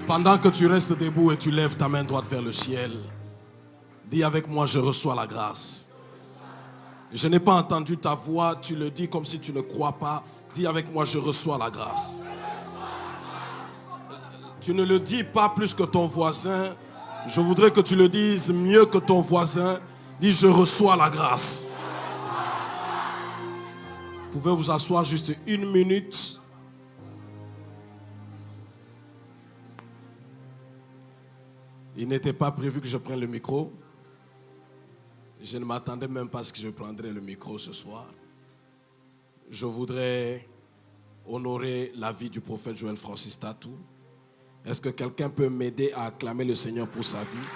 Pendant que tu restes debout et tu lèves ta main droite vers le ciel, dis avec moi, je reçois la grâce. Je n'ai pas entendu ta voix, tu le dis comme si tu ne crois pas. Dis avec moi, je reçois la grâce. Tu ne le dis pas plus que ton voisin. Je voudrais que tu le dises mieux que ton voisin. Dis, je reçois la grâce. Vous pouvez vous asseoir juste 1 minute. Il n'était pas prévu que je prenne le micro. Je ne m'attendais même pas à ce que je prendrais le micro ce soir. Je voudrais honorer la vie du prophète Joël Francis Tatou. Est-ce que quelqu'un peut m'aider à acclamer le Seigneur pour sa vie?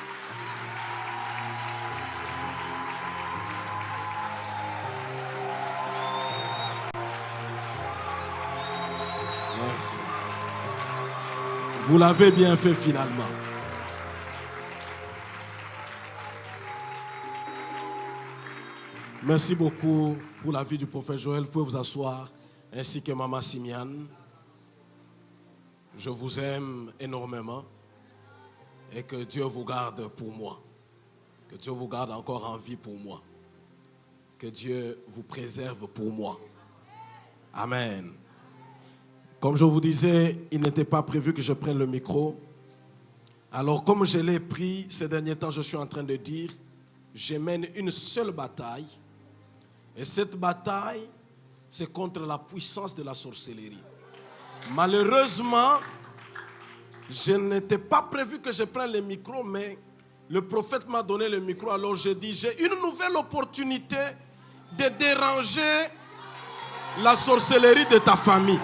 Merci. Vous l'avez bien fait finalement. Merci beaucoup pour la vie du prophète Joël. Vous pouvez vous asseoir, ainsi que Maman Simiane. Je vous aime énormément et que Dieu vous garde pour moi. Que Dieu vous garde encore en vie pour moi. Que Dieu vous préserve pour moi. Amen. Comme je vous disais, il n'était pas prévu que je prenne le micro. Alors comme je l'ai pris ces derniers temps, je suis en train de dire, je mène une seule bataille. Et cette bataille, c'est contre la puissance de la sorcellerie. Malheureusement, je n'étais pas prévu que je prenne le micro, mais le prophète m'a donné le micro. Alors j'ai dit, j'ai une nouvelle opportunité de déranger la sorcellerie de ta famille.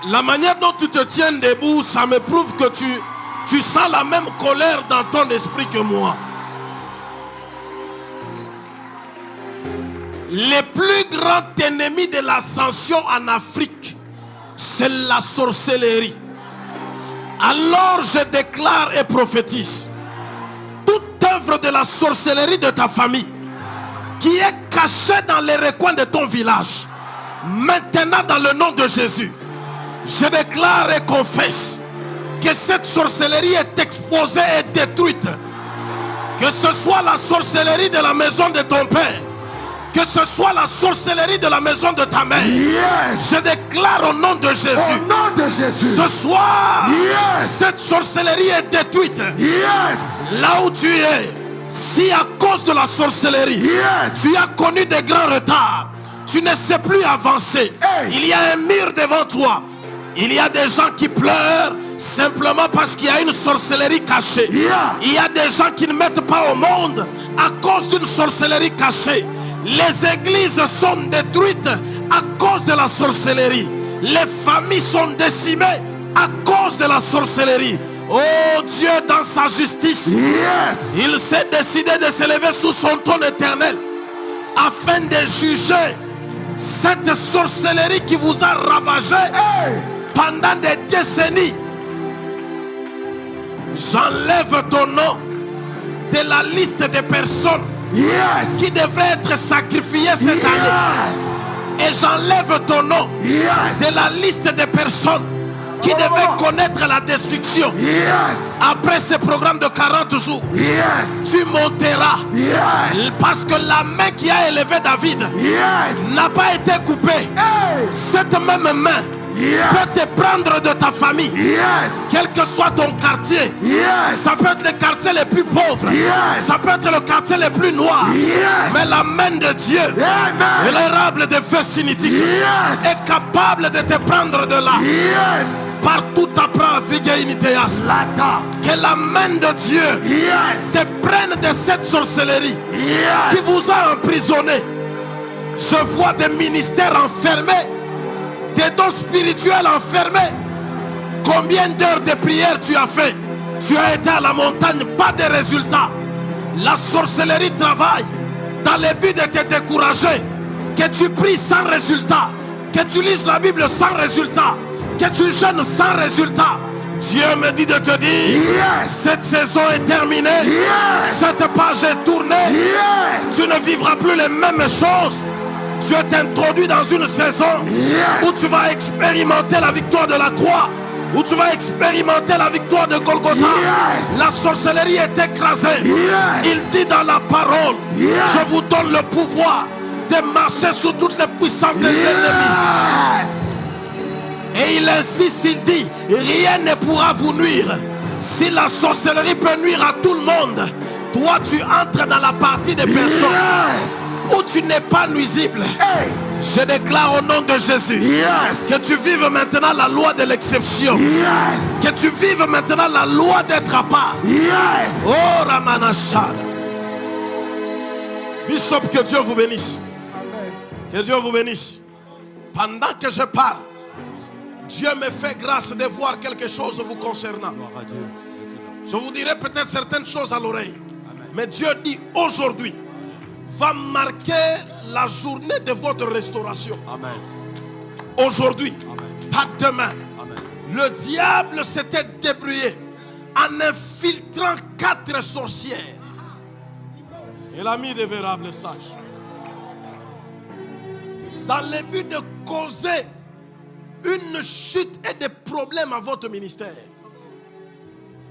La manière dont tu te tiens debout, ça me prouve que tu sens la même colère dans ton esprit que moi. Le plus grand ennemi de l'ascension en Afrique, c'est la sorcellerie. Alors je déclare et prophétise, toute œuvre de la sorcellerie de ta famille, qui est cachée dans les recoins de ton village, maintenant dans le nom de Jésus, je déclare et confesse que cette sorcellerie est exposée et détruite. Que ce soit la sorcellerie de la maison de ton père, que ce soit la sorcellerie de la maison de ta mère. Yes. Je déclare au nom de Jésus. Au nom de Jésus. Ce soir, yes, cette sorcellerie est détruite. Yes. Là où tu es, si à cause de la sorcellerie, yes, tu as connu des grands retards, tu ne sais plus avancer. Hey. Il y a un mur devant toi. Il y a des gens qui pleurent simplement parce qu'il y a une sorcellerie cachée. Yeah. Il y a des gens qui ne mettent pas au monde à cause d'une sorcellerie cachée. Les églises sont détruites à cause de la sorcellerie. Les familles sont décimées à cause de la sorcellerie. Oh Dieu, dans sa justice, yes, il s'est décidé de s'élever sous son trône éternel afin de juger cette sorcellerie qui vous a ravagé, hey, pendant des décennies. J'enlève ton nom de la liste des personnes, yes, qui devraient être sacrifiées cette, yes, année. Et j'enlève ton nom, yes, de la liste des personnes qui, oh, devaient connaître la destruction, yes, après ce programme de 40 jours. Yes. Tu monteras, yes, parce que la main qui a élevé David, yes, n'a pas été coupée. Hey. Cette même main, yes, peut te prendre de ta famille, yes, quel que soit ton quartier, yes, ça peut être le quartier le plus pauvre, yes, ça peut être le quartier le plus noir, yes, mais la main de Dieu, l'érable de feu cinétique, yes, est capable de te prendre de là, yes, partout apprend Vigéiniteas. Que la main de Dieu, yes, te prenne de cette sorcellerie, yes, qui vous a emprisonné. Je vois des ministères enfermés, des dons spirituels enfermés. Combien d'heures de prière tu as fait? Tu as été à la montagne, pas de résultats. La sorcellerie travaille dans le but de te décourager. Que tu pries sans résultat, que tu lises la Bible sans résultat, que tu jeûnes sans résultat. Dieu me dit de te dire, cette saison est terminée, cette page est tournée, tu ne vivras plus les mêmes choses. Dieu t'introduit dans une saison où tu vas expérimenter la victoire de la croix, où tu vas expérimenter la victoire de Golgotha. La sorcellerie est écrasée. Il dit dans la parole, je vous donne le pouvoir de marcher sous toutes les puissances de l'ennemi. Et il insiste, il dit, rien ne pourra vous nuire. Si la sorcellerie peut nuire à tout le monde, toi tu entres dans la partie des personnes où tu n'es pas nuisible. Je déclare au nom de Jésus que tu vives maintenant la loi de l'exception. Que tu vives maintenant la loi d'être à part. Oh Ramanashad. Bishop, que Dieu vous bénisse. Amen. Que Dieu vous bénisse. Pendant que je parle, Dieu me fait grâce de voir quelque chose vous concernant. Je vous dirai peut-être certaines choses à l'oreille. Mais Dieu dit aujourd'hui va marquer la journée de votre restauration. Amen. Aujourd'hui, pas demain. Amen. Le diable s'était débrouillé en infiltrant 4 sorcières. Il a mis des véritables sages dans le but de causer une chute et des problèmes à votre ministère.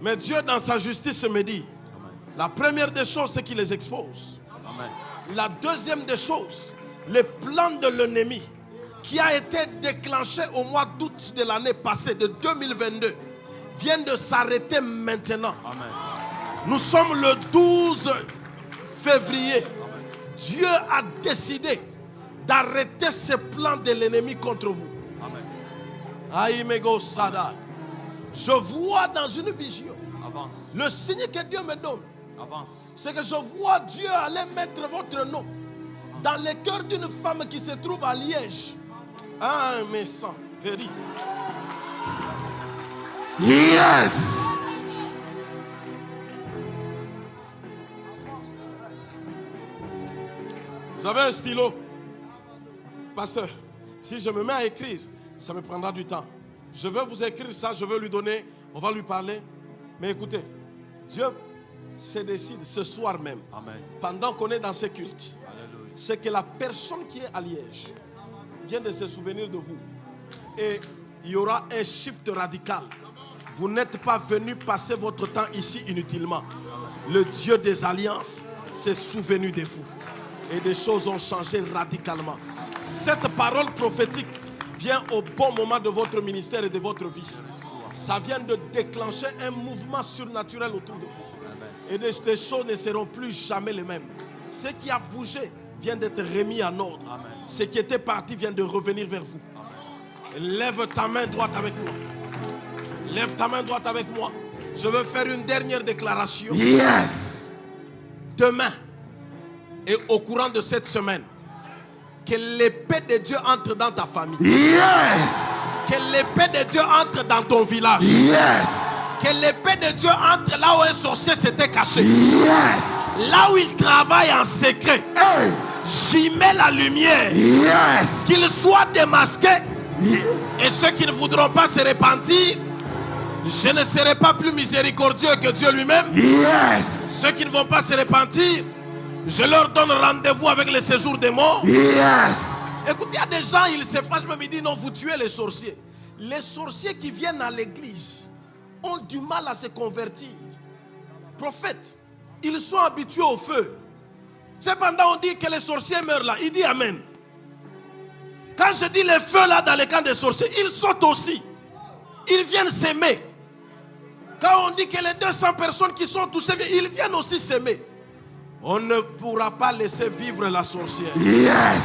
Mais Dieu dans sa justice me dit, amen, la première des choses c'est qu'il les expose. Amen. La deuxième des choses, le plan de l'ennemi qui a été déclenché au mois d'août de l'année passée, de 2022, vient de s'arrêter maintenant. Amen. Nous sommes le 12 février. Amen. Dieu a décidé d'arrêter ce plan de l'ennemi contre vous. Aïmego Sada. Je vois dans une vision. Avance. Le signe que Dieu me donne, c'est que je vois Dieu aller mettre votre nom dans le cœur d'une femme qui se trouve à Liège. Ah, mais sans véri. Yes. Vous avez un stylo? Pasteur, si je me mets à écrire, ça me prendra du temps. Je veux vous écrire ça, je veux lui donner, on va lui parler. Mais écoutez, Dieu se décide ce soir même, amen, pendant qu'on est dans ce culte, c'est que la personne qui est à Liège vient de se souvenir de vous. Et il y aura un shift radical. Vous n'êtes pas venu passer votre temps ici inutilement. Le Dieu des alliances s'est souvenu de vous. Et des choses ont changé radicalement. Cette parole prophétique vient au bon moment de votre ministère et de votre vie. Ça vient de déclencher un mouvement surnaturel autour de vous. Et des choses ne seront plus jamais les mêmes. Ce qui a bougé vient d'être remis en ordre. Amen. Ce qui était parti vient de revenir vers vous. Lève ta main droite avec moi. Lève ta main droite avec moi. Je veux faire une dernière déclaration. Yes. Demain et au courant de cette semaine, que l'épée de Dieu entre dans ta famille. Yes. Que l'épée de Dieu entre dans ton village. Yes. Que l'épée de Dieu entre là où un sorcier s'était caché. Yes. Là où il travaille en secret. Hey. J'y mets la lumière. Yes. Qu'il soit démasqué. Yes. Et ceux qui ne voudront pas se repentir, je ne serai pas plus miséricordieux que Dieu lui-même. Yes. Ceux qui ne vont pas se repentir, je leur donne rendez-vous avec le séjour des morts. Yes. Écoutez, il y a des gens, ils se fâchent, mais ils disent non, vous tuez les sorciers. Les sorciers qui viennent à l'église ont du mal à se convertir. Prophètes, ils sont habitués au feu. Cependant, on dit que les sorciers meurent là. Il dit amen. Quand je dis les feux là dans les camps des sorciers, ils sautent aussi. Ils viennent s'aimer. Quand on dit que les 200 personnes qui sont touchées, ils viennent aussi s'aimer. On ne pourra pas laisser vivre la sorcière. Yes.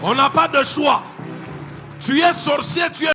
On n'a pas de choix. Tu es sorcier, tu es